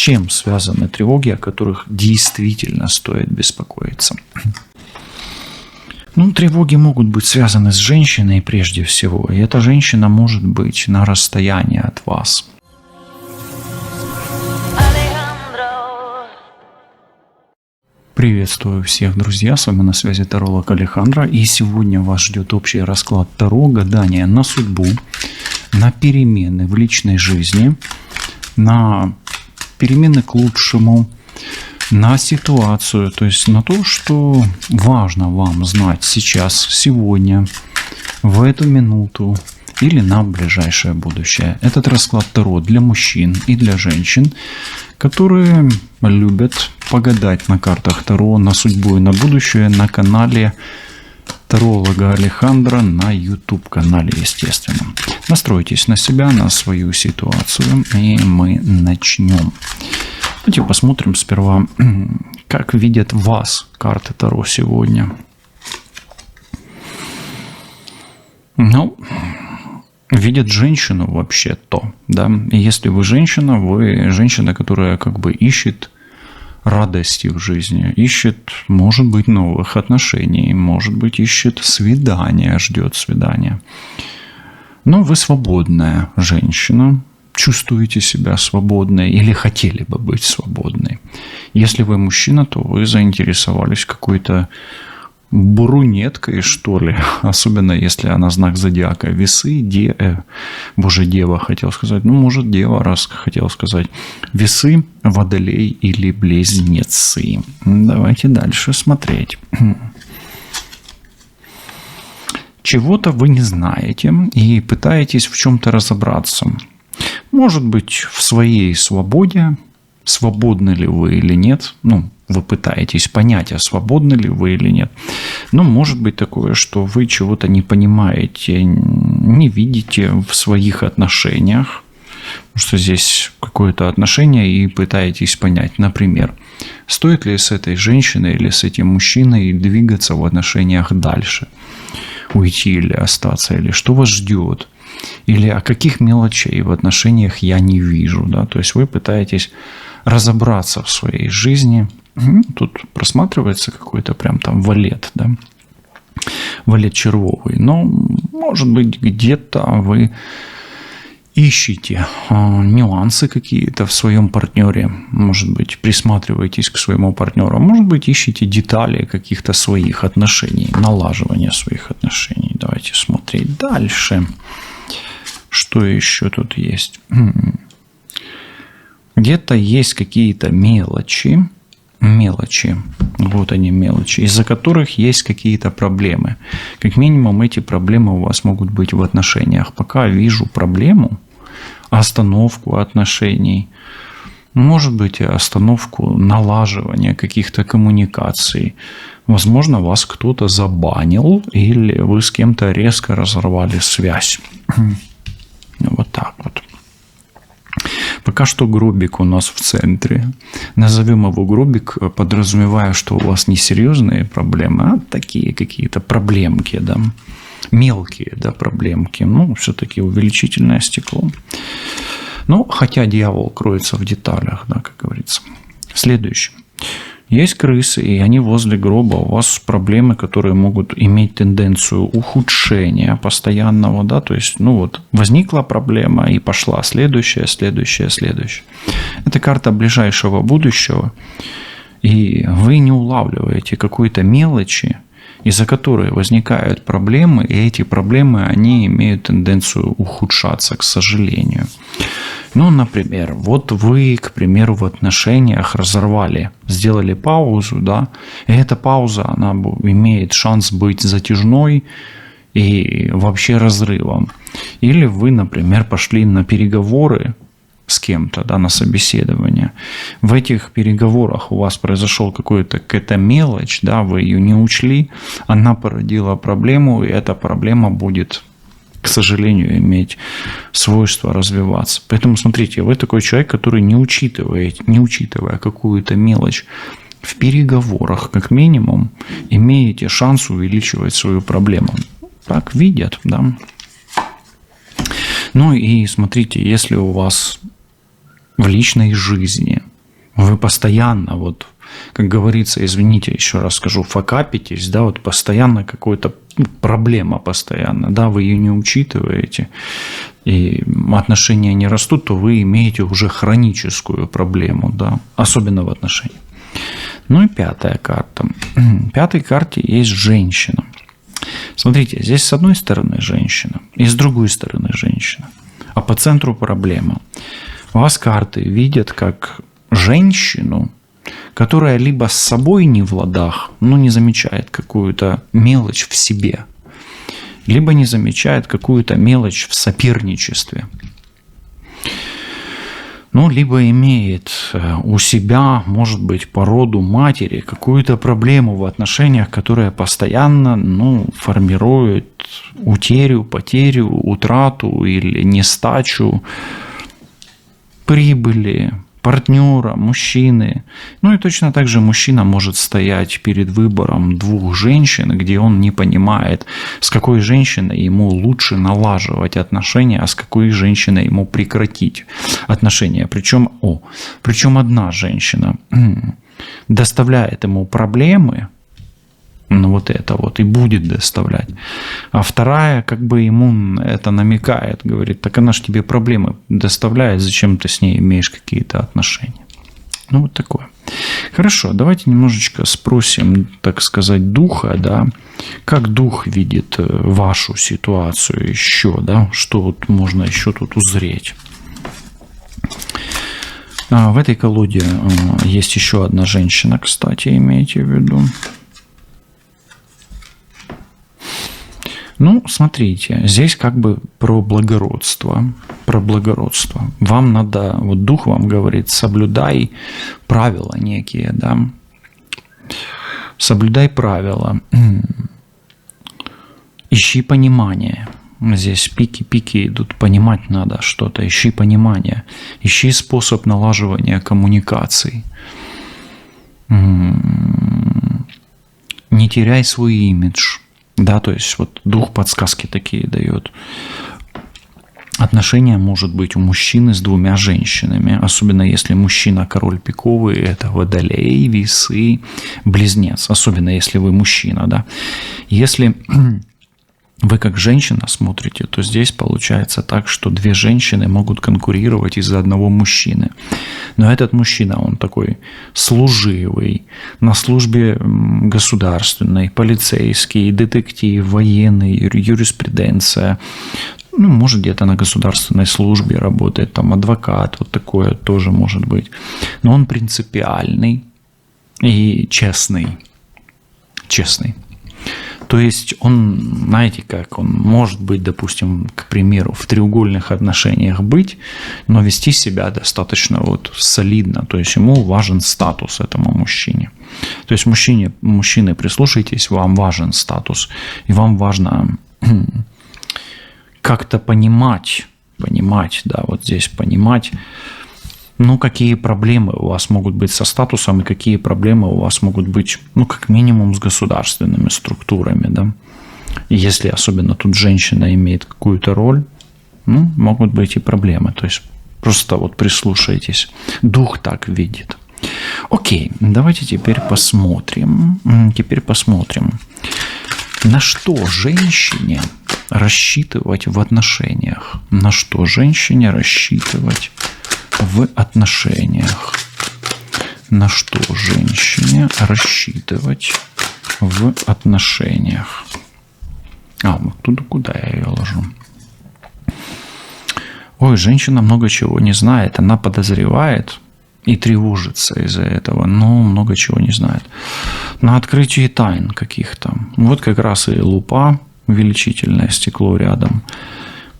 чем связаны тревоги, о которых действительно стоит беспокоиться? Тревоги могут быть связаны с женщиной прежде всего, и эта женщина может быть на расстоянии от вас. Приветствую всех, друзья, с вами на связи таролог Алехандро, и сегодня вас ждет общий расклад Таро, гадание на судьбу, на перемены в личной жизни, на перемены к лучшему, на ситуацию, то есть на то, что важно вам знать сейчас, сегодня, в эту минуту или на ближайшее будущее. Этот расклад Таро для мужчин и для женщин, которые любят погадать на картах Таро, на судьбу и на будущее на канале таролога Алехандро, на YouTube-канале, естественно. Настройтесь на себя, на свою ситуацию, и мы начнем. Давайте посмотрим сперва, как видят вас карты Таро сегодня. Видят женщину вообще-то, да. И если вы женщина, которая как бы ищет радости в жизни, ищет, может быть, новых отношений, может быть, ищет свидания, ждет свидания. Но вы свободная женщина, чувствуете себя свободной или хотели бы быть свободной. Если вы мужчина, то вы заинтересовались какой-то брюнеткой, что ли, особенно если она знак зодиака Весы, Дева, хотел сказать, может, Дева, раз хотел сказать, Весы, Водолей или Близнецы. Давайте дальше смотреть. Чего-то вы не знаете и пытаетесь в чем-то разобраться. Может быть, в своей свободе, свободны ли вы или нет, вы пытаетесь понять, а свободны ли вы или нет. Но может быть такое, что вы чего-то не понимаете, не видите в своих отношениях, что здесь какое-то отношение и пытаетесь понять. Например, стоит ли с этой женщиной или с этим мужчиной двигаться в отношениях дальше, уйти или остаться, или что вас ждет, или о каких мелочей в отношениях я не вижу. Да? То есть вы пытаетесь разобраться в своей жизни. Тут просматривается какой-то прям там валет, да? Валет червовый. Но, может быть, где-то вы ищете нюансы какие-то в своем партнере. Может быть, присматриваетесь к своему партнеру. Может быть, ищете детали каких-то своих отношений, налаживания своих отношений. Давайте смотреть дальше. Что еще тут есть? Где-то есть какие-то мелочи, вот они мелочи, из-за которых есть какие-то проблемы. Как минимум эти проблемы у вас могут быть в отношениях. Пока вижу проблему, остановку отношений, может быть, остановку налаживания каких-то коммуникаций. Возможно, вас кто-то забанил или вы с кем-то резко разорвали связь. Вот так вот. Пока что гробик у нас в центре. Назовем его гробик, подразумевая, что у вас не серьезные проблемы, а такие какие-то проблемки, да, мелкие, да, проблемки. Все-таки увеличительное стекло. Хотя дьявол кроется в деталях, да, как говорится. Следующее. Есть крысы, и они возле гроба. У вас проблемы, которые могут иметь тенденцию ухудшения постоянного, да, то есть, возникла проблема и пошла следующая. Это карта ближайшего будущего, и вы не улавливаете какой-то мелочи, из-за которой возникают проблемы, и эти проблемы, они имеют тенденцию ухудшаться, к сожалению. Например, вот вы, к примеру, в отношениях разорвали, сделали паузу, да, и эта пауза, она имеет шанс быть затяжной и вообще разрывом. Или вы, например, пошли на переговоры с кем-то, да, на собеседование. В этих переговорах у вас произошел какая-то мелочь, да, вы ее не учли, она породила проблему, и эта проблема будет, к сожалению, иметь свойство развиваться. Поэтому, смотрите, вы такой человек, который не учитывая какую-то мелочь в переговорах, как минимум, имеете шанс увеличивать свою проблему. Так видят, да. И смотрите, если у вас в личной жизни Вы постоянно, вот, как говорится, извините, еще раз скажу, факапитесь, да, вот постоянно какая-то проблема постоянно, да, вы ее не учитываете, и отношения не растут, то вы имеете уже хроническую проблему, да, особенно в отношениях. Ну и пятая карта. В пятой карте есть женщина. Смотрите, здесь с одной стороны женщина, и с другой стороны женщина, а по центру проблема. У вас карты видят как женщину, которая либо с собой не в ладах, но не замечает какую-то мелочь в себе, либо не замечает какую-то мелочь в соперничестве. Ну, либо имеет у себя, может быть, по роду матери какую-то проблему в отношениях, которая постоянно, ну, формирует потерю, утрату или нестачу прибыли партнера, мужчины. Ну и точно так же мужчина может стоять перед выбором двух женщин, где он не понимает, с какой женщиной ему лучше налаживать отношения, а с какой женщиной ему прекратить отношения. Причем одна женщина доставляет ему проблемы, ну вот это вот, и будет доставлять. А вторая как бы ему это намекает, говорит, так она же тебе проблемы доставляет, зачем ты с ней имеешь какие-то отношения. Ну вот такое. Хорошо, давайте немножечко спросим, так сказать, духа, да, как дух видит вашу ситуацию еще, да, что вот можно еще тут узреть. В этой колоде есть еще одна женщина, кстати, имейте в виду. Ну, смотрите, здесь как бы про благородство. Вам надо, вот дух вам говорит, соблюдай правила некие, да. Соблюдай правила. Ищи понимание. Здесь пики идут, понимать надо что-то. Ищи понимание. Ищи способ налаживания коммуникаций. Не теряй свой имидж. Да, то есть вот дух подсказки такие дает. Отношения может быть у мужчины с двумя женщинами, особенно если мужчина король пиковый, это водолей, весы, близнец, особенно если вы мужчина, да. Если вы как женщина смотрите, то здесь получается так, что две женщины могут конкурировать из-за одного мужчины. Но этот мужчина, он такой служивый, на службе государственной, полицейский, детектив, военный, юриспруденция. Ну, может, где-то на государственной службе работает, там адвокат, вот такое тоже может быть. Но он принципиальный и честный. То есть он, знаете как, он может быть, допустим, к примеру, в треугольных отношениях быть, но вести себя достаточно вот солидно. То есть ему важен статус этому мужчине. То есть мужчины, прислушайтесь, вам важен статус. И вам важно как-то понимать, да, вот здесь понимать, ну, какие проблемы у вас могут быть со статусом и какие проблемы у вас могут быть, ну, как минимум, с государственными структурами, да. И если особенно тут женщина имеет какую-то роль, ну, могут быть и проблемы. То есть просто вот прислушайтесь. Дух так видит. Окей, давайте теперь посмотрим. На что женщине рассчитывать в отношениях? На что женщине рассчитывать в отношениях? На что женщине рассчитывать в отношениях? Вот туда, куда я ее ложу? Ой, женщина много чего не знает. Она подозревает и тревожится из-за этого, но много чего не знает. На открытии тайн каких-то. Вот как раз и лупа, увеличительное стекло рядом.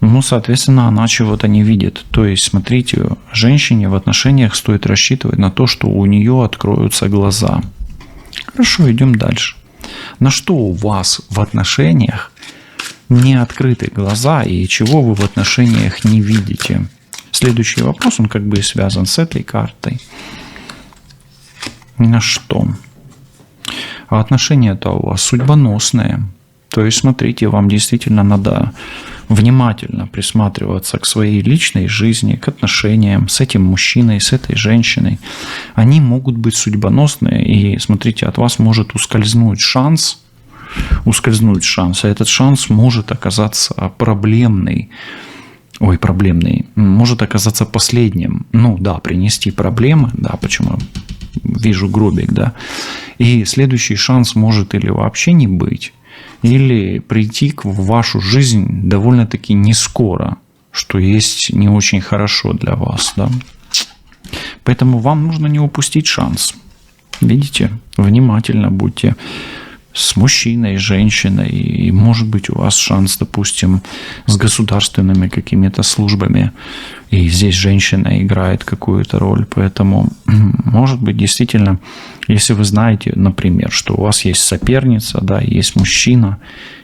Ну, соответственно, она чего-то не видит. То есть, смотрите, женщине в отношениях стоит рассчитывать на то, что у нее откроются глаза. Хорошо, идем дальше. На что у вас в отношениях не открыты глаза и чего вы в отношениях не видите? Следующий вопрос, он как бы и связан с этой картой. На что? А отношения-то у вас судьбоносные. То есть, смотрите, вам действительно надо внимательно присматриваться к своей личной жизни, к отношениям с этим мужчиной, с этой женщиной. Они могут быть судьбоносные, и, смотрите, от вас может ускользнуть шанс, а этот шанс может оказаться проблемный, может оказаться последним. Ну да, принести проблемы, да, почему вижу гробик, да. И следующий шанс может или вообще не быть, или прийти в вашу жизнь довольно-таки не скоро, что есть не очень хорошо для вас, да. Поэтому вам нужно не упустить шанс. Видите, внимательно будьте с мужчиной, женщиной, и может быть у вас шанс, допустим, с государственными какими-то службами, и здесь женщина играет какую-то роль, поэтому, может быть, действительно, если вы знаете, например, что у вас есть соперница, да, есть мужчина,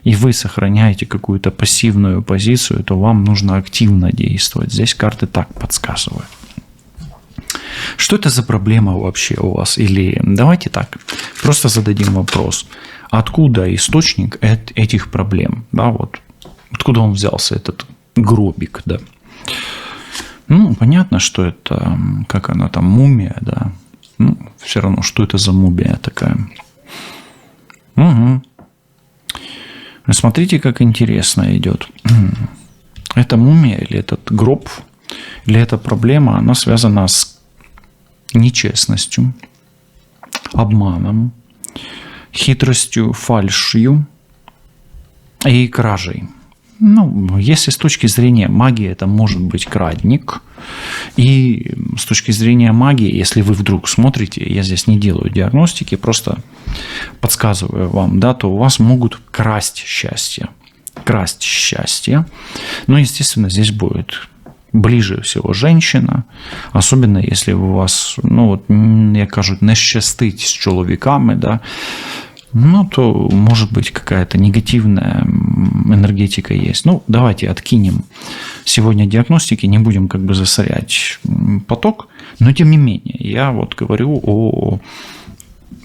и вы сохраняете какую-то пассивную позицию, то вам нужно активно действовать. Здесь карты так подсказывают. Что это за проблема вообще у вас? Или давайте так, просто зададим вопрос. Откуда источник этих проблем? Да, вот. Откуда он взялся, этот гробик? Да? Ну, понятно, что это, как она там, мумия, да. Ну, все равно, что это за мумия такая. Угу. Смотрите, как интересно идет. Это мумия или этот гроб, или эта проблема, она связана с нечестностью, обманом, хитростью, фальшью и кражей. Ну, если с точки зрения магии это может быть крадник, и с точки зрения магии, если вы вдруг смотрите, я здесь не делаю диагностики, просто подсказываю вам, да, то у вас могут красть счастье. Но, естественно, здесь будет ближе всего женщина, особенно если у вас, ну, вот, як кажуть, не щастить з чоловіками, да, ну, то может быть какая-то негативная энергетика есть. Ну, давайте откинем сегодня диагностики, не будем как бы засорять поток, но тем не менее, я вот говорю о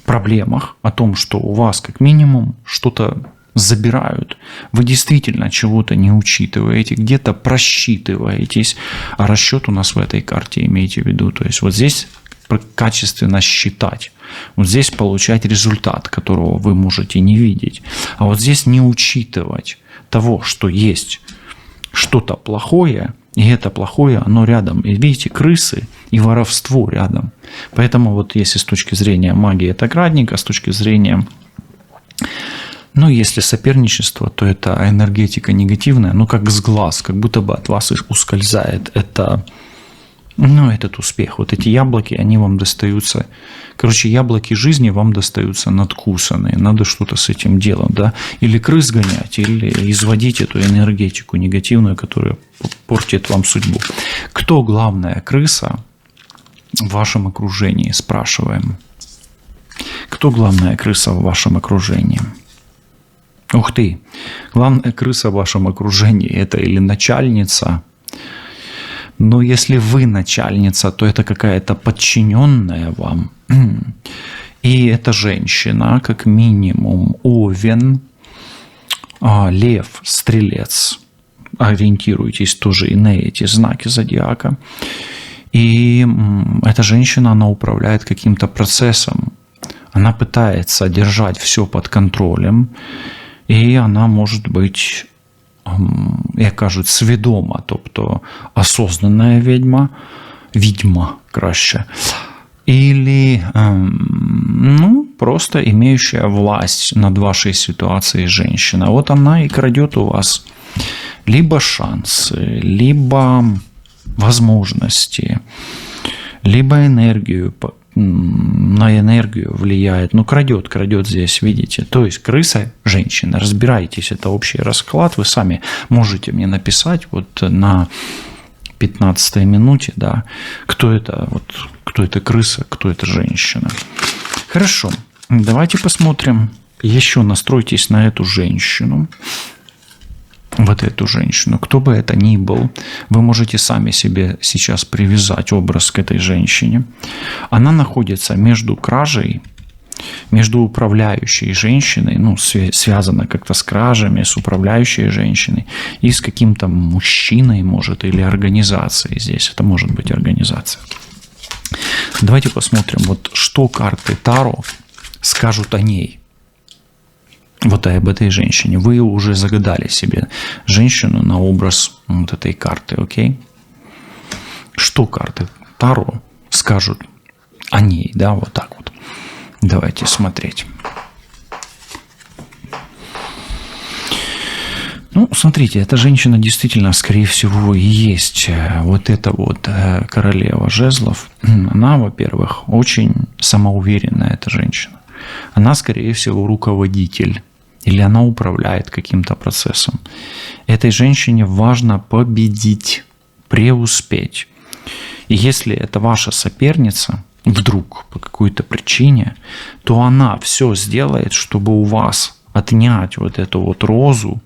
проблемах, о том, что у вас как минимум что-то забирают, вы действительно чего-то не учитываете, где-то просчитываетесь, а расчет у нас в этой карте, имейте в виду, то есть вот здесь качественно считать, вот здесь получать результат, которого вы можете не видеть, а вот здесь не учитывать того, что есть что-то плохое, и это плохое, оно рядом, и видите, крысы и воровство рядом, поэтому вот если с точки зрения магии это крадник, а с точки зрения, ну, если соперничество, то это энергетика негативная, ну, как с глаз, как будто бы от вас ускользает это, ну, этот успех. Вот эти яблоки, они вам достаются, короче, яблоки жизни вам достаются надкусанные, надо что-то с этим делать, да, или крыс гонять, или изводить эту энергетику негативную, которая портит вам судьбу. Кто главная крыса в вашем окружении, спрашиваем. Кто главная крыса в вашем окружении? Ух ты, главная крыса в вашем окружении – это или начальница, но если вы начальница, то это какая-то подчиненная вам, и это женщина, как минимум, Овен, Лев, Стрелец, ориентируйтесь тоже и на эти знаки зодиака, и эта женщина, она управляет каким-то процессом, она пытается держать все под контролем, і вона може бути, як кажуть, свідома, тобто осознанная відьма краще, или, ну, просто имеющая власть над вашей ситуацией женщина. Вот она и крадет у вас либо шансы, либо возможности, либо энергию, на энергию влияет, ну, крадет здесь, видите, то есть крыса, женщина, разбирайтесь, это общий расклад, вы сами можете мне написать вот на 15-й минуте, да, кто это крыса, кто это женщина. Хорошо, давайте посмотрим, еще настройтесь на эту женщину, вот эту женщину, кто бы это ни был, вы можете сами себе сейчас привязать образ к этой женщине. Она находится между кражей между управляющей женщиной, ну, связано как-то с кражами, с управляющей женщиной, и с каким-то мужчиной, может, или организацией здесь. Это может быть организация. Давайте посмотрим, вот что карты Таро скажут о ней. Вот об этой женщине. Вы уже загадали себе женщину на образ вот этой карты, окей? Что карты Таро скажут о ней, да, вот так вот. Давайте смотреть. Ну, смотрите, эта женщина действительно, скорее всего, и есть вот эта вот королева жезлов. Она, во-первых, очень самоуверенная, эта женщина. Она, скорее всего, руководитель. Или она управляет каким-то процессом. Этой женщине важно победить, преуспеть. И если это ваша соперница, вдруг по какой-то причине, то она все сделает, чтобы у вас отнять вот эту вот розу.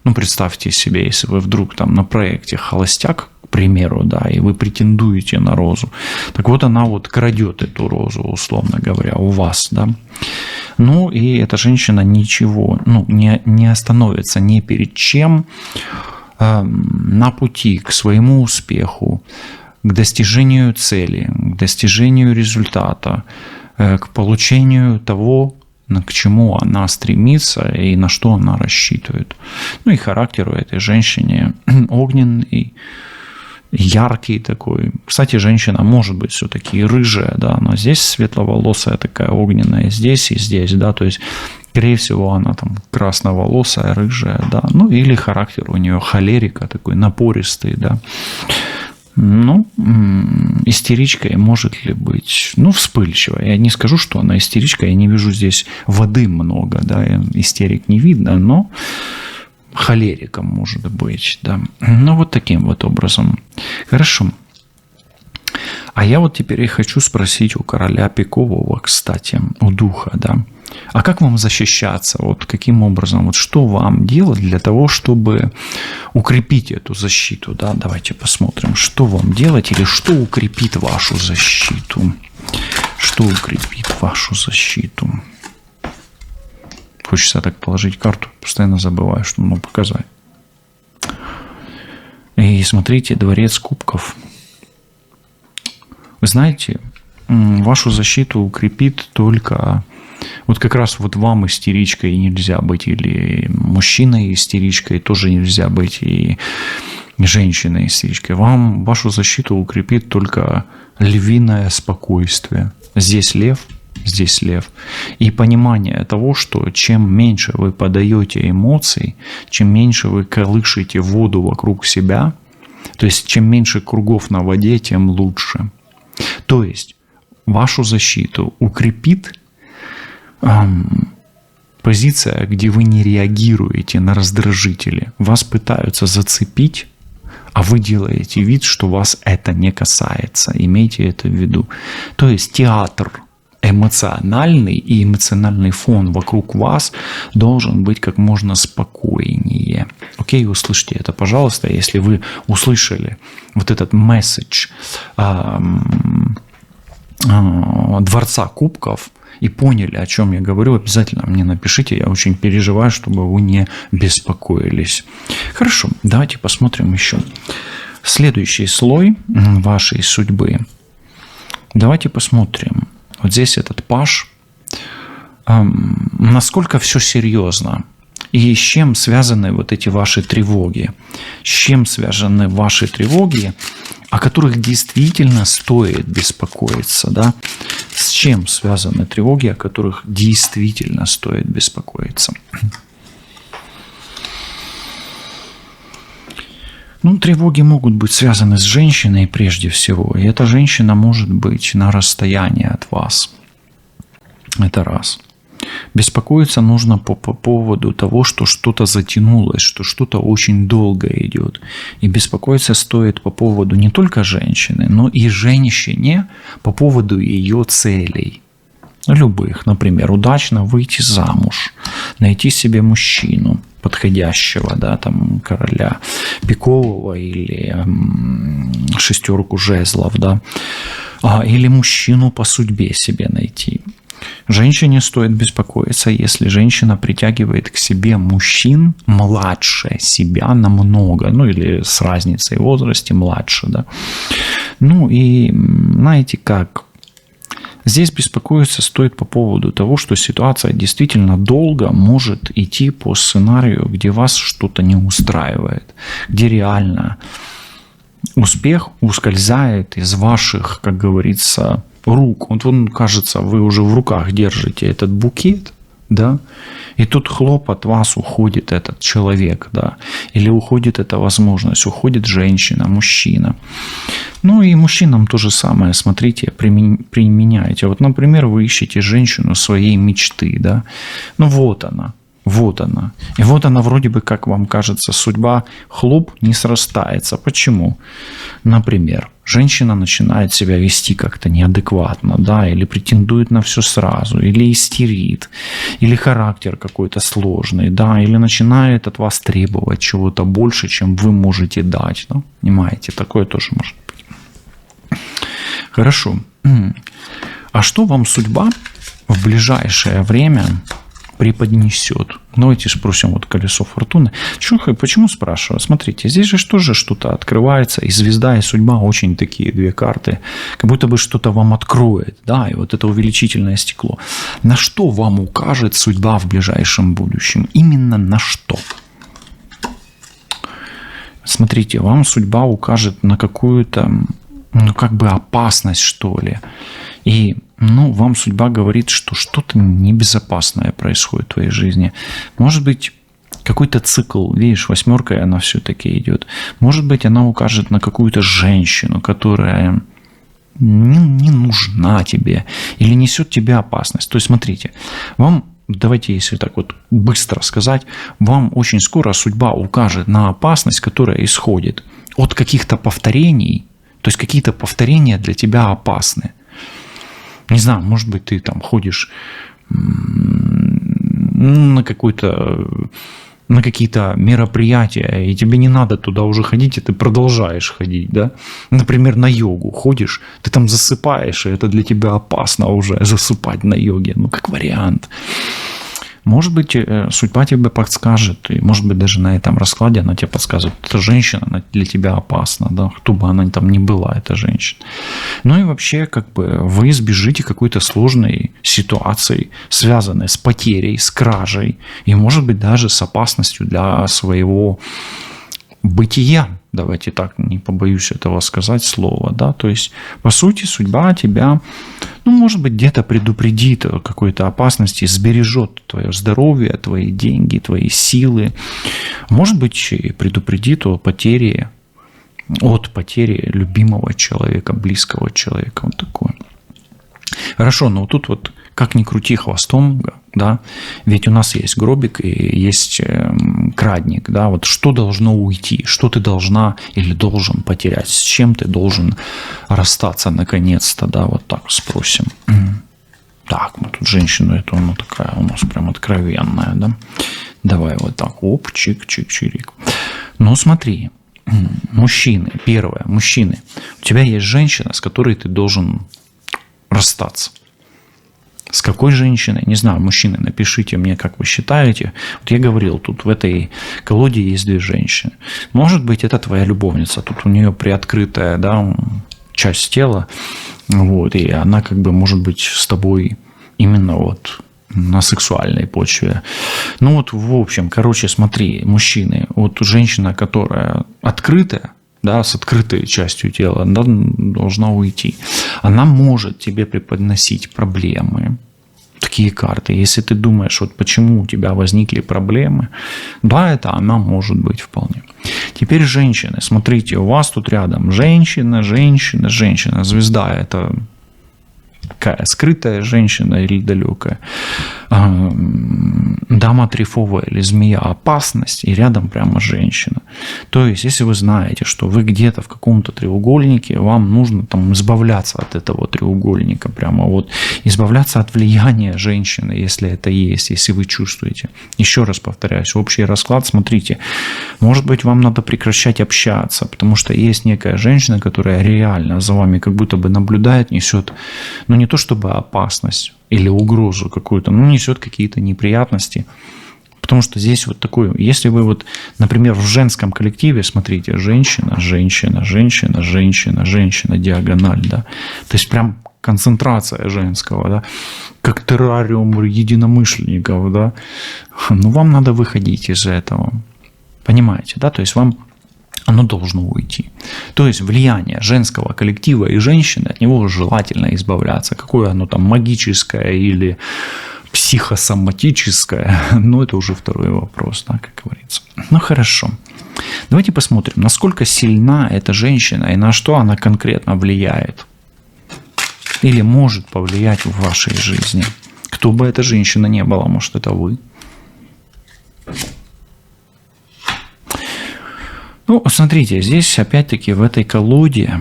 Ну, представьте себе, если вы вдруг там на проекте «Холостяк», к примеру, да, и вы претендуете на розу, так вот она вот крадет эту розу, условно говоря, у вас, да. Ну, и эта женщина ничего, ну, не остановится ни перед чем на пути к своему успеху, к достижению цели, к достижению результата, к получению того, к чему она стремится и на что она рассчитывает. Ну и характер у этой женщины огненный, яркий такой. Кстати, женщина может быть все-таки рыжая, да, но здесь светловолосая такая огненная, здесь и здесь, да, то есть, скорее всего, она там красноволосая, рыжая, да, ну или характер у нее холерика такой, напористый, да. Ну, истеричкой может ли быть? Ну, вспыльчивая. Я не скажу, что она истеричка, я не вижу здесь воды много, да, истерик не видно, но холериком может быть, да. Ну, вот таким вот образом. Хорошо. А я вот теперь и хочу спросить у короля Пикового, кстати, у духа, да. А как вам защищаться? Вот каким образом? Вот что вам делать для того, чтобы укрепить эту защиту? Да? Давайте посмотрим, что вам делать или что укрепит вашу защиту. Что укрепит вашу защиту? Хочется так положить карту, постоянно забываю, что нужно показать. И смотрите, дворец кубков. Вы знаете, вашу защиту укрепит только... Вот как раз вот вам истеричкой нельзя быть, или мужчиной истеричкой тоже нельзя быть, и женщиной истеричкой. Вам вашу защиту укрепит только львиное спокойствие. Здесь лев, здесь лев. И понимание того, что чем меньше вы подаете эмоций, чем меньше вы колышете воду вокруг себя, то есть чем меньше кругов на воде, тем лучше. То есть вашу защиту укрепит позиция, где вы не реагируете на раздражители. Вас пытаются зацепить, а вы делаете вид, что вас это не касается. Имейте это в виду. То есть театр эмоциональный и эмоциональный фон вокруг вас должен быть как можно спокойнее. Окей, услышьте это, пожалуйста. Если вы услышали вот этот месседж Дворца кубков и поняли, о чем я говорю, обязательно мне напишите. Я очень переживаю, чтобы вы не беспокоились. Хорошо, давайте посмотрим еще. Следующий слой вашей судьбы. Давайте посмотрим. Вот здесь этот паж. Насколько все серьезно. И с чем связаны вот эти ваши тревоги? С чем связаны ваши тревоги, о которых действительно стоит беспокоиться, да? С чем связаны тревоги, о которых действительно стоит беспокоиться? Ну, тревоги могут быть связаны с женщиной прежде всего, и эта женщина может быть на расстоянии от вас. Это раз. Беспокоиться нужно по поводу того, что что-то затянулось, что что-то очень долго идет. И беспокоиться стоит по поводу не только женщины, но и женщине по поводу ее целей. Любых. Например, удачно выйти замуж, найти себе мужчину подходящего, да, там, короля Пикового или шестерку жезлов, да, или мужчину по судьбе себе найти. Женщине стоит беспокоиться, если женщина притягивает к себе мужчин младше себя намного, ну или с разницей в возрасте младше, да. Ну и знаете как, здесь беспокоиться стоит по поводу того, что ситуация действительно долго может идти по сценарию, где вас что-то не устраивает, где реально успех ускользает из ваших, как говорится, рук. Вот он, кажется, вы уже в руках держите этот букет, да, и тут хлоп, от вас уходит этот человек, да, или уходит эта возможность, уходит женщина, мужчина. Ну и мужчинам то же самое, смотрите, применяете. Вот, например, вы ищете женщину своей мечты, да, ну вот она. Вот она. И вот она вроде бы, как вам кажется, судьба, хлоп, не срастается. Почему? Например, женщина начинает себя вести как-то неадекватно, да, или претендует на все сразу, или истерит, или характер какой-то сложный, да, или начинает от вас требовать чего-то больше, чем вы можете дать. Да? Понимаете, такое тоже может быть. Хорошо. А что вам судьба в ближайшее время преподнесет? Давайте спросим вот колесо фортуны. Почему спрашиваю? Смотрите, здесь же тоже что-то открывается, и звезда, и судьба очень такие две карты, как будто бы что-то вам откроет, да, и вот это увеличительное стекло. На что вам укажет судьба в ближайшем будущем? Именно на что? Смотрите, вам судьба укажет на какую-то, ну, как бы опасность, что ли. И, ну, вам судьба говорит, что что-то небезопасное происходит в твоей жизни. Может быть, какой-то цикл, видишь, восьмерка, она все-таки идет. Может быть, она укажет на какую-то женщину, которая не нужна тебе или несет тебе опасность. То есть, смотрите, вам, давайте, если так вот быстро сказать, вам очень скоро судьба укажет на опасность, которая исходит от каких-то повторений. То есть, какие-то повторения для тебя опасны. Не знаю, может быть, ты там ходишь на какие-то мероприятия, и тебе не надо туда уже ходить, и ты продолжаешь ходить, да? Например, на йогу ходишь, ты там засыпаешь, и это для тебя опасно уже засыпать на йоге, ну, как вариант. Может быть, судьба тебе подскажет, и может быть, даже на этом раскладе она тебе подсказывает, эта женщина, она для тебя опасна, да, кто бы она там ни была, эта женщина. Ну и вообще, как бы, вы избежите какой-то сложной ситуации, связанной с потерей, с кражей, и, может быть, даже с опасностью для своего бытия. Давайте так, не побоюсь этого сказать слова, да, то есть, по сути, судьба тебя, ну, может быть, где-то предупредит о какой-то опасности, сбережет твое здоровье, твои деньги, твои силы, может быть, и предупредит от потери любимого человека, близкого человека, вот такое. Хорошо, но тут вот как ни крути хвостом, да, ведь у нас есть гробик и есть крадник, да, вот что должно уйти, что ты должна или должен потерять, с чем ты должен расстаться наконец-то, да, вот так спросим. Так, мы тут женщину, это она такая у нас прям откровенная, да, давай вот так, оп, чик-чик-чирик. Ну, смотри, мужчины, первое, мужчины, у тебя есть женщина, с которой ты должен расстаться. С какой женщиной? Не знаю, мужчины, напишите мне, как вы считаете. Вот я говорил, тут в этой колоде есть две женщины. Может быть, это твоя любовница. Тут у нее приоткрытая, да, часть тела. Вот, и она как бы может быть с тобой именно вот на сексуальной почве. Ну вот, в общем, короче, смотри, мужчины. Вот женщина, которая открытая, да, с открытой частью тела, она должна уйти. Она может тебе преподносить проблемы. Такие карты. Если ты думаешь, вот почему у тебя возникли проблемы, да, это она может быть вполне. Теперь женщины. Смотрите, у вас тут рядом женщина. Звезда – это такая скрытая женщина или далекая. Дама трифовая или змея – опасность, и рядом прямо женщина. То есть, если вы знаете, что вы где-то в каком-то треугольнике, вам нужно там избавляться от этого треугольника, прямо вот избавляться от влияния женщины, если это есть, если вы чувствуете. Еще раз повторяюсь, общий расклад, смотрите, может быть, вам надо прекращать общаться, потому что есть некая женщина, которая реально за вами как будто бы наблюдает, несет, ну не то чтобы опасность, или угрозу какую-то, несет какие-то неприятности. Потому что здесь вот такое, если вы вот, например, в женском коллективе, смотрите, женщина, женщина, женщина, женщина, женщина, диагональ, да, то есть прям концентрация женского, да, как террариум единомышленников, да, вам надо выходить из этого, понимаете, да, то есть вам оно должно уйти. То есть влияние женского коллектива и женщины, от него желательно избавляться. Какое оно там магическое или психосоматическое, это уже второй вопрос, да, как говорится. Хорошо. Давайте посмотрим, насколько сильна эта женщина и на что она конкретно влияет. Или может повлиять в вашей жизни. Кто бы эта женщина не была, может, это вы. Смотрите, здесь опять-таки в этой колоде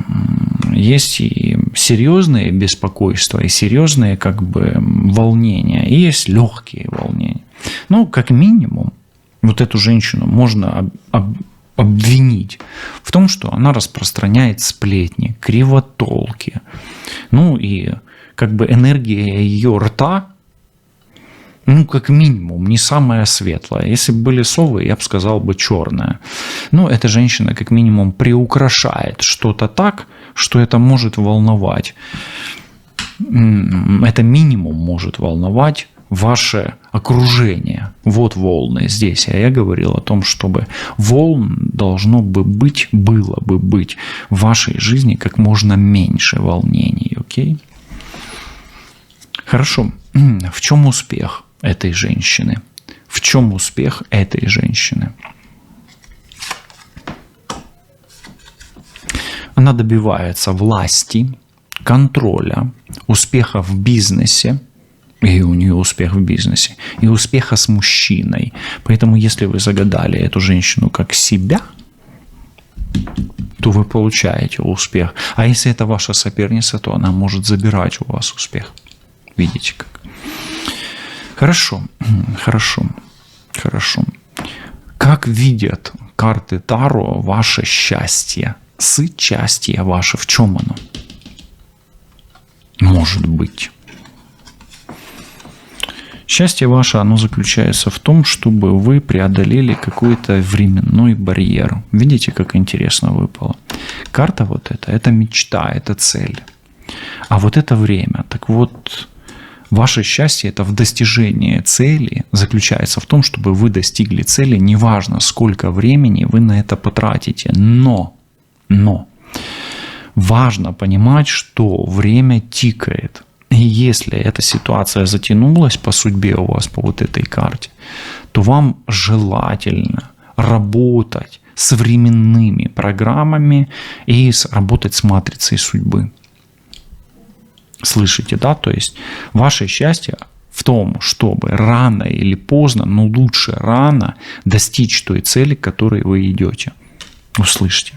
есть и серьезные беспокойства, и серьезные волнения, и есть легкие волнения. Как минимум, вот эту женщину можно обвинить в том, что она распространяет сплетни, кривотолки. И энергия ее рта, как минимум, не самая светлая. Если бы были совы, я бы сказал бы черная. Эта женщина, как минимум, приукрашает что-то так, что это может волновать. Это минимум может волновать ваше окружение. Вот волны здесь. А я говорил о том, чтобы волн было бы быть в вашей жизни как можно меньше волнений. Окей? Хорошо. В чем успех этой женщины? В чем успех этой женщины? Она добивается власти, контроля, успеха в бизнесе, и у нее успех в бизнесе, и успеха с мужчиной. Поэтому, если вы загадали эту женщину как себя, то вы получаете успех. А если это ваша соперница, то она может забирать у вас успех. Видите как? Хорошо. Как видят карты Таро ваше счастье? Счастье ваше, в чем оно? Может быть. Счастье ваше, оно заключается в том, чтобы вы преодолели какой-то временной барьер. Видите, как интересно выпало? Карта это мечта, это цель. А вот это время. Так вот, ваше счастье это в достижении цели заключается в том, чтобы вы достигли цели, неважно, сколько времени вы на это потратите. Но важно понимать, что время тикает. И если эта ситуация затянулась по судьбе у вас по вот этой карте, то вам желательно работать с временными программами и работать с матрицей судьбы. Слышите, да? То есть ваше счастье в том, чтобы рано или поздно, но лучше рано достичь той цели, к которой вы идете. Услышьте.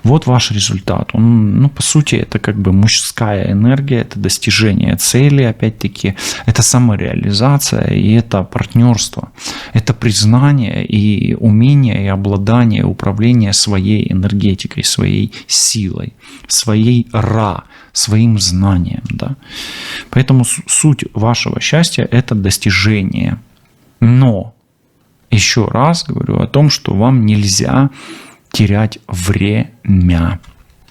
Вот ваш результат. Он, по сути, это мужская энергия, это достижение цели, опять-таки, это самореализация и это партнерство. Это признание и умение и обладание, управление своей энергетикой, своей силой, своей своим знанием. Да? Поэтому суть вашего счастья – это достижение. Но еще раз говорю о том, что вам нельзя терять время.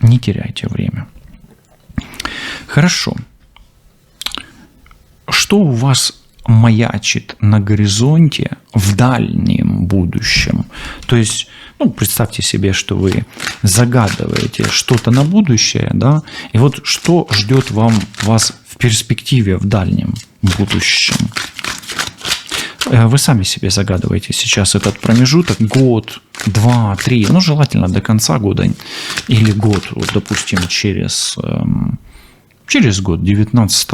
Не теряйте время. Хорошо. Что у вас маячит на горизонте в дальнем будущем? То есть, представьте себе, что вы загадываете что-то на будущее, да, и вот что ждет вас в перспективе в дальнем будущем? Вы сами себе загадываете сейчас этот промежуток, год, 2, 3, желательно до конца года или год, допустим, через год, 19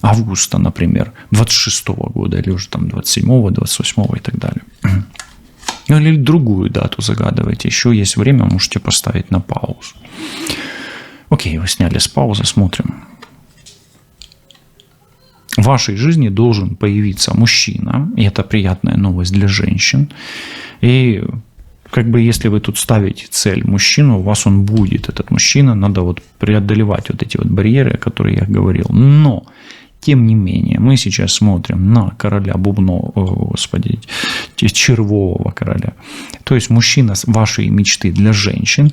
августа, например, 26 года или уже 27, 28 и так далее. Или другую дату загадываете, еще есть время, можете поставить на паузу. Окей, вы сняли с паузы, смотрим. В вашей жизни должен появиться мужчина, и это приятная новость для женщин. И если вы тут ставите цель мужчину, у вас он будет, этот мужчина, надо преодолевать эти барьеры, о которых я говорил. Но Тем не менее, мы сейчас смотрим на короля бубнов, господи, червового короля. То есть мужчина вашей мечты для женщин,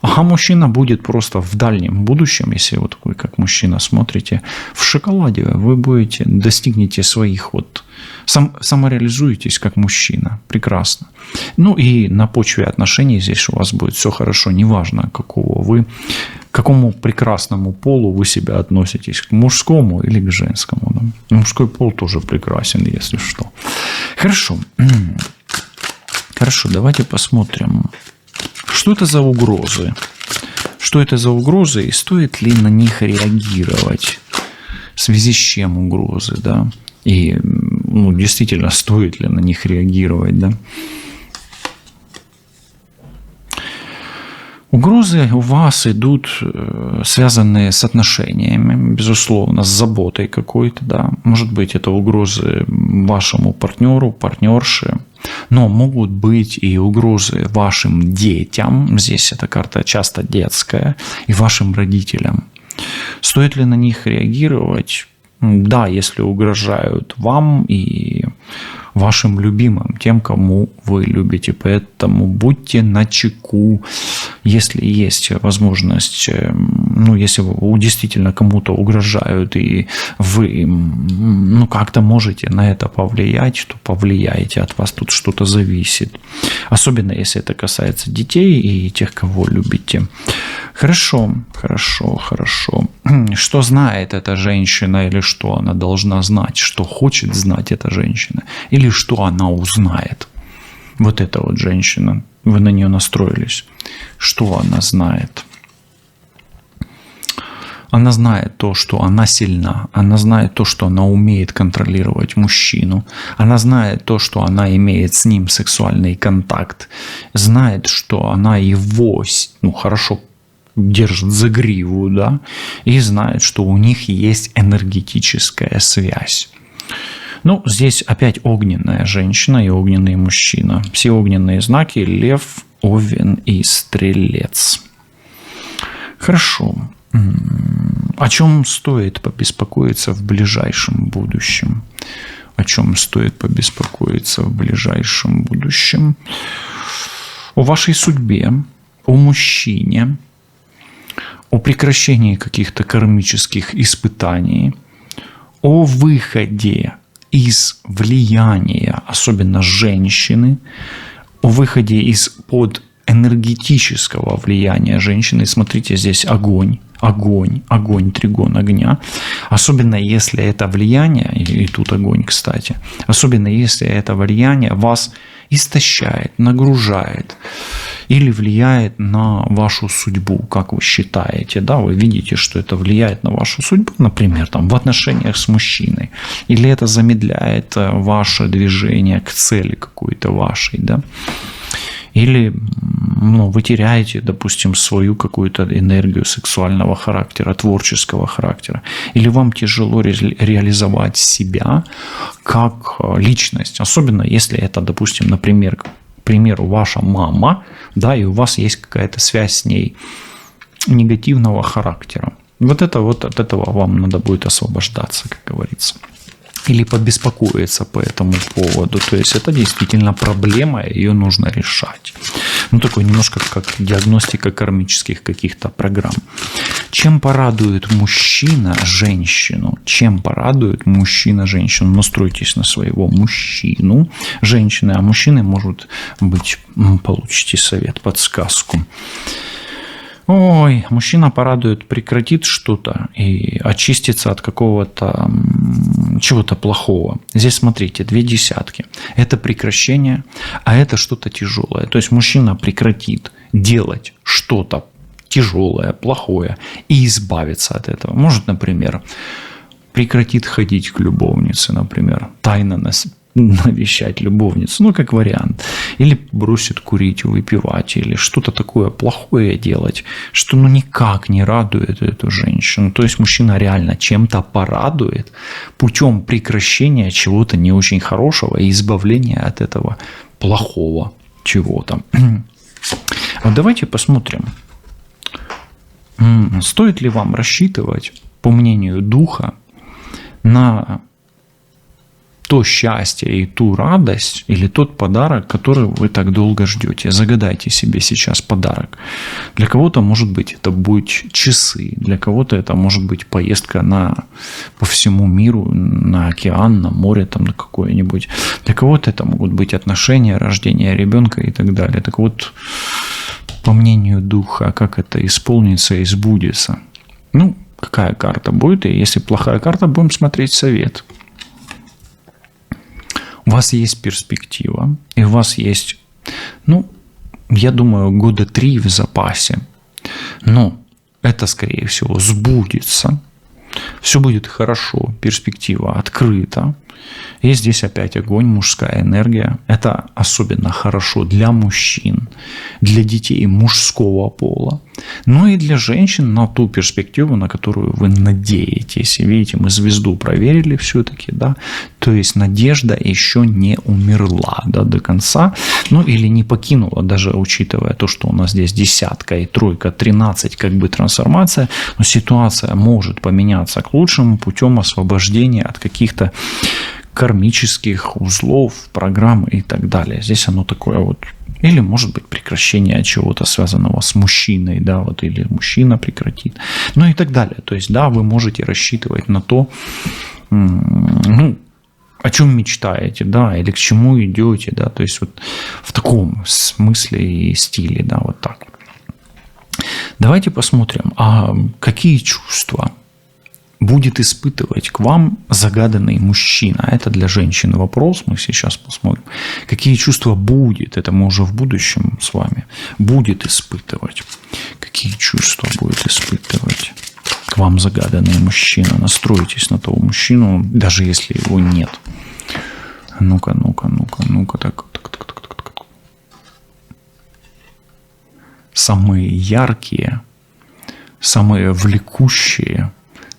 а мужчина будет просто в дальнем будущем, если вот вы как мужчина смотрите, в шоколаде вы будете, достигнете своих вот, самореализуетесь как мужчина. Прекрасно. Ну и на почве отношений здесь у вас будет все хорошо, неважно, к какому прекрасному полу вы себя относитесь, к мужскому или к женскому. Да? Мужской пол тоже прекрасен, если что. Хорошо. Хорошо, давайте посмотрим, что это за угрозы. Что это за угрозы и стоит ли на них реагировать? В связи с чем угрозы, да? И действительно, стоит ли на них реагировать, да? Угрозы у вас идут, связанные с отношениями, безусловно, с заботой какой-то, да. Может быть, это угрозы вашему партнеру, партнерше, но могут быть и угрозы вашим детям, здесь эта карта часто детская, и вашим родителям. Стоит ли на них реагировать? Да, если угрожают вам и вашим любимым, тем, кому вы любите. Поэтому будьте начеку, если есть возможность, если действительно кому-то угрожают, и вы как-то можете на это повлиять, то повлияйте, от вас тут что-то зависит. Особенно, если это касается детей и тех, кого любите. Хорошо. Что знает эта женщина или что она должна знать, что хочет знать эта женщина, или что она узнает? Вот эта вот женщина, вы на нее настроились. Что она знает? Она знает то, что она сильна. Она знает то, что она умеет контролировать мужчину. Она знает то, что она имеет с ним сексуальный контакт. Знает, что она его хорошо держит за гриву, да, и знает, что у них есть энергетическая связь. Здесь опять огненная женщина и огненный мужчина. Все огненные знаки: Лев, Овен и Стрелец. Хорошо. О чем стоит побеспокоиться в ближайшем будущем? О чем стоит побеспокоиться в ближайшем будущем? О вашей судьбе, о мужчине, о прекращении каких-то кармических испытаний, о выходе из влияния, особенно женщины, о выходе из-под энергетического влияния женщины. Смотрите, здесь огонь, тригон огня. Особенно если это влияние, и тут огонь, кстати, особенно если это влияние вас истощает, нагружает или влияет на вашу судьбу, как вы считаете, да, вы видите, что это влияет на вашу судьбу, например, в отношениях с мужчиной, или это замедляет ваше движение к цели какой-то вашей, да, или вы теряете, допустим, свою какую-то энергию сексуального характера, творческого характера, или вам тяжело реализовать себя как личность, особенно если это, допустим, например, к примеру, ваша мама, да, и у вас есть какая-то связь с ней негативного характера. Вот от этого вам надо будет освобождаться, как говорится. Или побеспокоиться по этому поводу. То есть это действительно проблема, ее нужно решать. Такой немножко как диагностика кармических каких-то программ. Чем порадует мужчина женщину? Чем порадует мужчина женщину? Настройтесь на своего мужчину, женщины, а мужчины, может быть, получите совет, подсказку. Ой, мужчина порадует, прекратит что-то и очистится от какого-то чего-то плохого. Здесь, смотрите, 2 десятки. Это прекращение, а это что-то тяжелое. То есть мужчина прекратит делать что-то тяжелое, плохое и избавиться от этого. Может, например, прекратит ходить к любовнице, например, тайно навещать любовницу, как вариант. Или бросит курить, выпивать, или что-то такое плохое делать, что никак не радует эту женщину. То есть мужчина реально чем-то порадует путем прекращения чего-то не очень хорошего и избавления от этого плохого чего-то. Вот давайте посмотрим, стоит ли вам рассчитывать, по мнению духа, на то счастье и ту радость или тот подарок, который вы так долго ждете. Загадайте себе сейчас подарок. Для кого-то, может быть, это будут часы, для кого-то это может быть поездка по всему миру, на океан, на море, там, на какое-нибудь. Для кого-то это могут быть отношения, рождение ребенка и так далее. Так вот, по мнению духа, как это исполнится и сбудется. Ну, какая карта будет, и если плохая карта, будем смотреть совет. У вас есть перспектива, и у вас есть, я думаю, 3 года в запасе. Но это, скорее всего, сбудется. Все будет хорошо, перспектива открыта. И здесь опять огонь, мужская энергия. Это особенно хорошо для мужчин, для детей мужского пола. Ну и для женщин на ту перспективу, на которую вы надеетесь. Видите, мы звезду проверили все-таки, да. То есть надежда еще не умерла, да, до конца. Или не покинула, даже учитывая то, что у нас здесь 10 и 3, 13, как бы трансформация. Но ситуация может поменяться к лучшему путем освобождения от каких-то кармических узлов, программ и так далее. Здесь оно такое вот. Или, может быть, прекращение чего-то связанного с мужчиной, да, вот, или мужчина прекратит. И так далее. То есть, да, вы можете рассчитывать на то, о чем мечтаете, да, или к чему идете, да, то есть, вот в таком смысле и стиле, да, вот так. Давайте посмотрим, а какие чувства будет испытывать к вам загаданный мужчина. Это для женщин вопрос, мы сейчас посмотрим. Какие чувства будет, это мы уже в будущем с вами, будет испытывать. Какие чувства будет испытывать к вам загаданный мужчина. Настройтесь на того мужчину, даже если его нет. Ну-ка, так. Самые яркие, самые влекущие,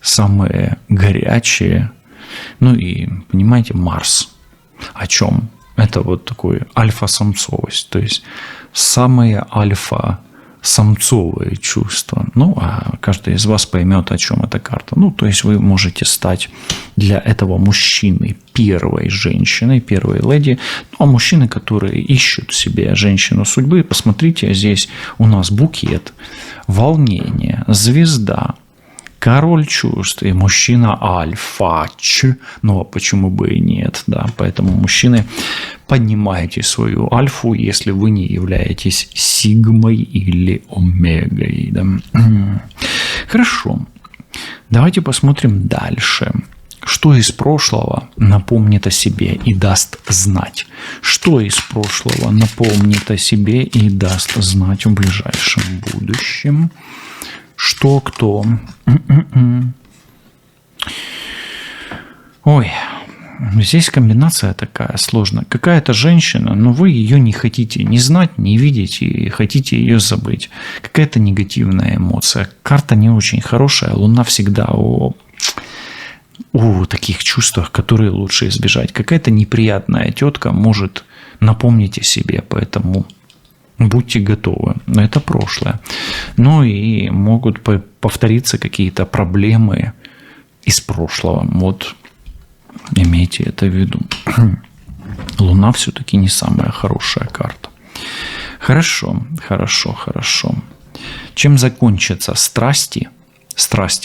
самые горячие. И, понимаете, Марс. О чем? Это вот такой альфа-самцовость. То есть, самые альфа-самцовые чувства. А каждый из вас поймет, о чем эта карта. То есть, вы можете стать для этого мужчины первой женщиной, первой леди. А мужчины, которые ищут себе женщину судьбы, посмотрите, здесь у нас букет, волнение, звезда, король чувств и мужчина альфач. А почему бы и нет, да. Поэтому, мужчины, поднимайте свою альфу, если вы не являетесь сигмой или омегой. Да. Хорошо. Давайте посмотрим дальше. Что из прошлого напомнит о себе и даст знать? Что из прошлого напомнит о себе и даст знать в ближайшем будущем? Что, кто? Ой, здесь комбинация такая сложная. Какая-то женщина, но вы ее не хотите ни знать, ни видеть, и хотите ее забыть. Какая-то негативная эмоция. Карта не очень хорошая. Луна всегда о таких чувствах, которые лучше избежать. Какая-то неприятная тетка может напомнить о себе, поэтому будьте готовы. Но это прошлое. И могут повториться какие-то проблемы из прошлого. Вот имейте это в виду. Луна все-таки не самая хорошая карта. Хорошо. Чем закончатся страсти,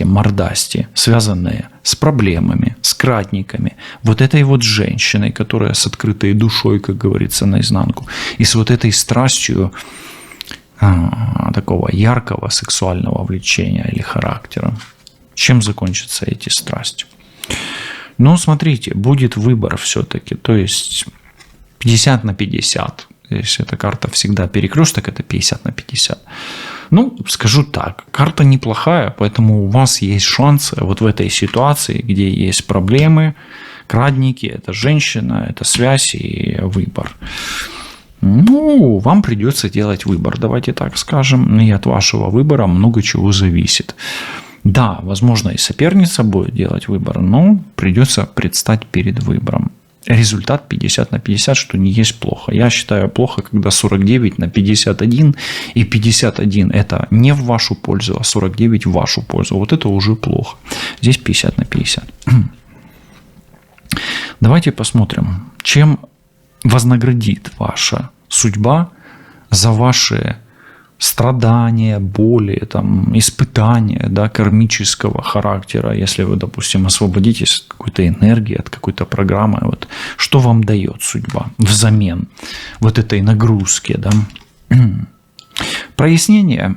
мордасти, связанные с проблемами, с кратниками, вот этой вот женщиной, которая с открытой душой, как говорится, наизнанку, и с вот этой страстью такого яркого сексуального влечения или характера. Чем закончатся эти страсти? Смотрите, будет выбор все-таки, то есть 50/50. Если эта карта всегда перекресток, это 50/50. Скажу так, карта неплохая, поэтому у вас есть шансы вот в этой ситуации, где есть проблемы, крадники, это женщина, это связь и выбор. Вам придется делать выбор, давайте так скажем, и от вашего выбора много чего зависит. Да, возможно, и соперница будет делать выбор, но придется предстать перед выбором. Результат 50/50, что не есть плохо. Я считаю плохо, когда 49/51, и 51 это не в вашу пользу, а 49 в вашу пользу. Вот это уже плохо. Здесь 50/50. Давайте посмотрим, чем вознаградит ваша судьба за ваши страдания, боли, там, испытания, да, кармического характера, если вы, допустим, освободитесь от какой-то энергии, от какой-то программы, вот, что вам дает судьба взамен вот этой нагрузки, да? Прояснение.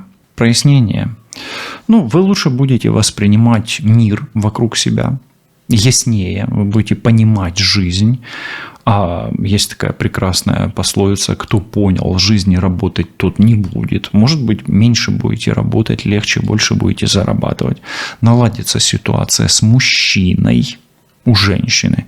Ну, вы лучше будете воспринимать мир вокруг себя яснее, вы будете понимать жизнь. А есть такая прекрасная пословица: кто понял, жизни работать, тот не будет. Может быть, меньше будете работать, легче, больше будете зарабатывать. Наладится ситуация с мужчиной у женщины.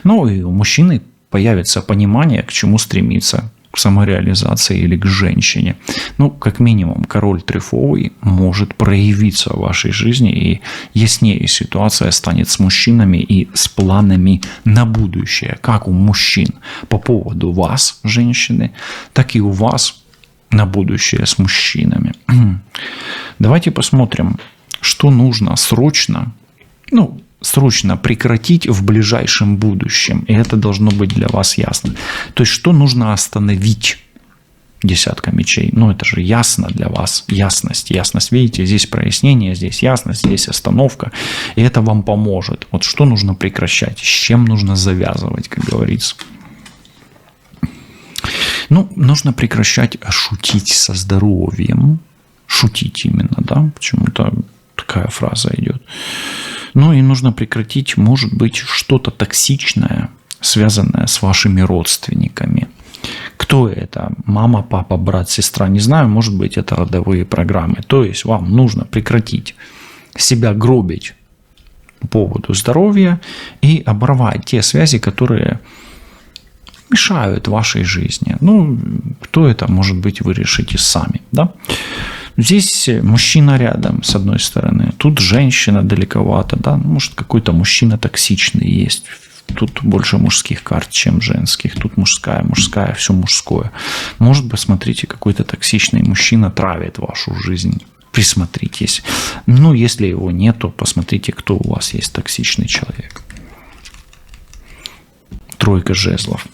Ну и у мужчины появится понимание, к чему стремиться. К самореализации или к женщине. Ну, как минимум, король трефовый может проявиться в вашей жизни, и яснее ситуация станет с мужчинами и с планами на будущее, как у мужчин по поводу вас, женщины, так и у вас на будущее с мужчинами. Давайте посмотрим, что нужно срочно прекратить в ближайшем будущем. И это должно быть для вас ясно. То есть, что нужно остановить? Десятка мечей. Ну, это же ясно для вас. Ясность. Видите, здесь прояснение, здесь ясность, здесь остановка. И это вам поможет. Вот что нужно прекращать? С чем нужно завязывать, как говорится? Ну, нужно прекращать шутить со здоровьем. Шутить именно, да? Почему-то такая фраза идет. Ну и нужно прекратить, может быть, что-то токсичное, связанное с вашими родственниками. Кто это? Мама, папа, брат, сестра? Не знаю, может быть, это родовые программы. То есть вам нужно прекратить себя гробить по поводу здоровья и оборвать те связи, которые мешают вашей жизни. Ну, кто это, может быть, вы решите сами, да? Здесь мужчина рядом, с одной стороны. Тут женщина далековато, да. Может, какой-то мужчина токсичный есть. Тут больше мужских карт, чем женских. Тут мужская, все мужское. Может, посмотрите, какой-то токсичный мужчина травит вашу жизнь. Присмотритесь. Ну, если его нет, то посмотрите, кто у вас есть токсичный человек. Тройка жезлов.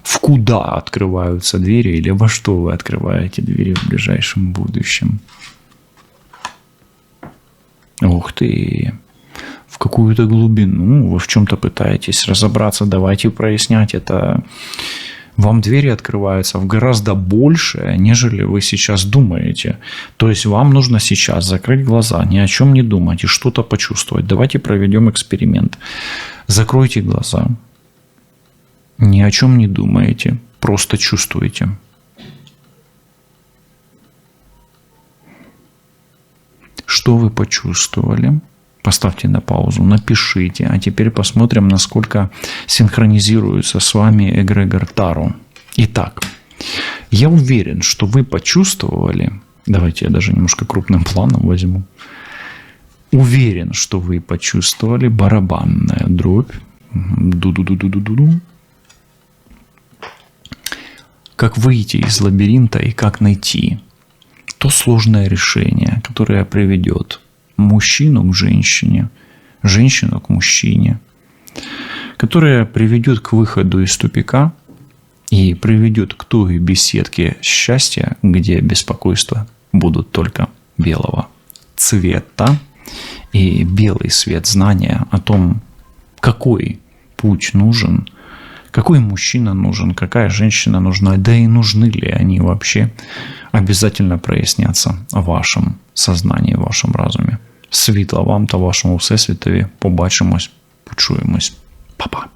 В куда открываются двери или во что вы открываете двери в ближайшем будущем? Ух ты! В какую-то глубину вы в чем-то пытаетесь разобраться. Давайте прояснять это. Вам двери открываются в гораздо больше, нежели вы сейчас думаете. То есть вам нужно сейчас закрыть глаза, ни о чем не думать и что-то почувствовать. Давайте проведем эксперимент. Закройте глаза. Ни о чем не думаете, просто чувствуете. Что вы почувствовали? Поставьте на паузу, напишите. А теперь посмотрим, насколько синхронизируется с вами эгрегор Таро. Итак, я уверен, что вы почувствовали... Давайте я даже немножко крупным планом возьму. Уверен, что вы почувствовали барабанная дробь. Ду-ду-ду-ду-ду-ду-ду. Как выйти из лабиринта и как найти то сложное решение, которое приведет мужчину к женщине, женщину к мужчине, которое приведет к выходу из тупика и приведет к той беседке счастья, где беспокойства будут только белого цвета и белый свет знания о том, какой путь нужен, какой мужчина нужен, какая женщина нужна, да и нужны ли они вообще, обязательно прояснятся в вашем сознанні, в вашому разумі. Світла вам та вашому всесвітові. Побачимось, почуємось. Па-па.